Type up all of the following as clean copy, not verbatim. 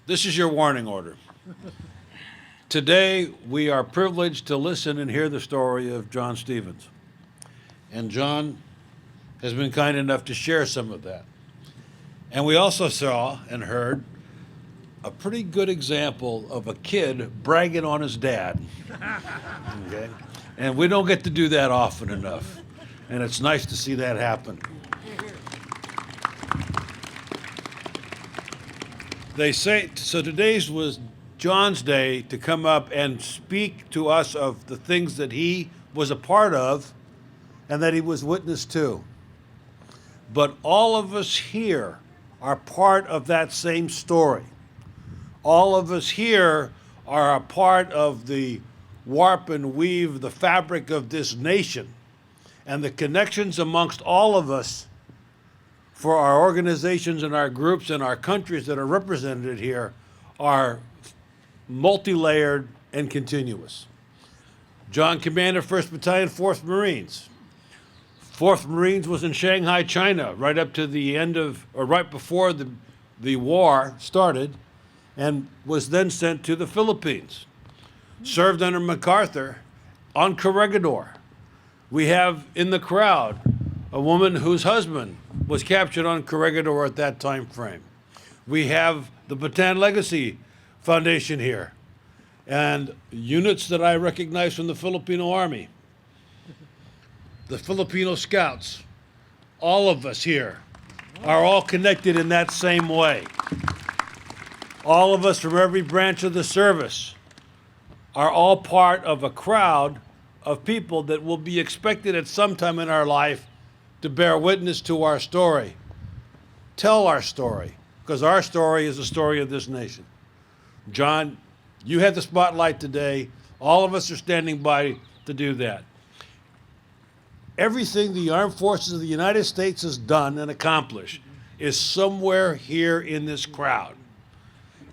This is your warning order. Today, we are privileged to listen and hear the story of John Stevens. And John has been kind enough to share some of that. And we also saw and heard a pretty good example of a kid bragging on his dad. Okay? And we don't get to do that often enough. And it's nice to see that happen. They say, so today's was John's day to come up and speak to us of the things that he was a part of and that he was witness to. But all of us here are part of that same story. All of us here are a part of the warp and weave, the fabric of this nation. And the connections amongst all of us for our organizations and our groups and our countries that are represented here are multi-layered and continuous. John commanded 1st Battalion, 4th Marines. 4th Marines was in Shanghai, China, right up to the end of, or right before the war started, and was then sent to the Philippines. Served under MacArthur on Corregidor. We have in the crowd a woman whose husband was captured on Corregidor at that time frame. We have the Bataan Legacy Foundation here, and units that I recognize from the Filipino Army, the Filipino Scouts, all of us here are all connected in that same way. All of us from every branch of the service are all part of a crowd of people that will be expected at some time in our life to bear witness to our story, tell our story, because our story is the story of this nation. John, you had the spotlight today. All of us are standing by to do that. Everything the Armed Forces of the United States has done and accomplished is somewhere here in this crowd.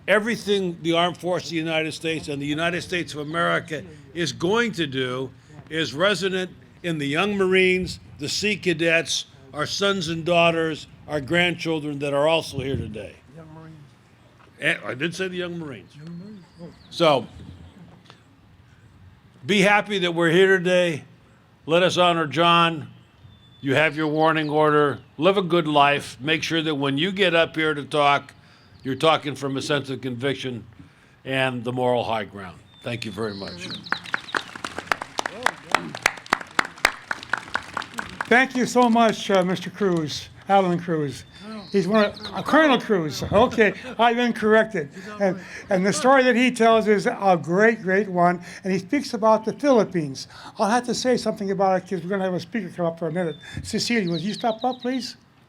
Everything the Armed Forces of the United States and the United States of America is going to do is resonant in the young Marines, the Sea Cadets, our sons and daughters, our grandchildren that are also here today. Young Marines. And I did say the young Marines. Young Marines. Oh. So, be happy that we're here today. Let us honor John. You have your warning order. Live a good life. Make sure that when you get up here to talk, you're talking from a sense of conviction and the moral high ground. Thank you very much. Thank you so much, Mr. Cruz, Allan Cruz. He's Colonel Cruz. Okay, I've been corrected. And the story that he tells is a great, great one. And he speaks about the Philippines. I'll have to say something about it because we're going to have a speaker come up for a minute. Cecilia, would you step up, please?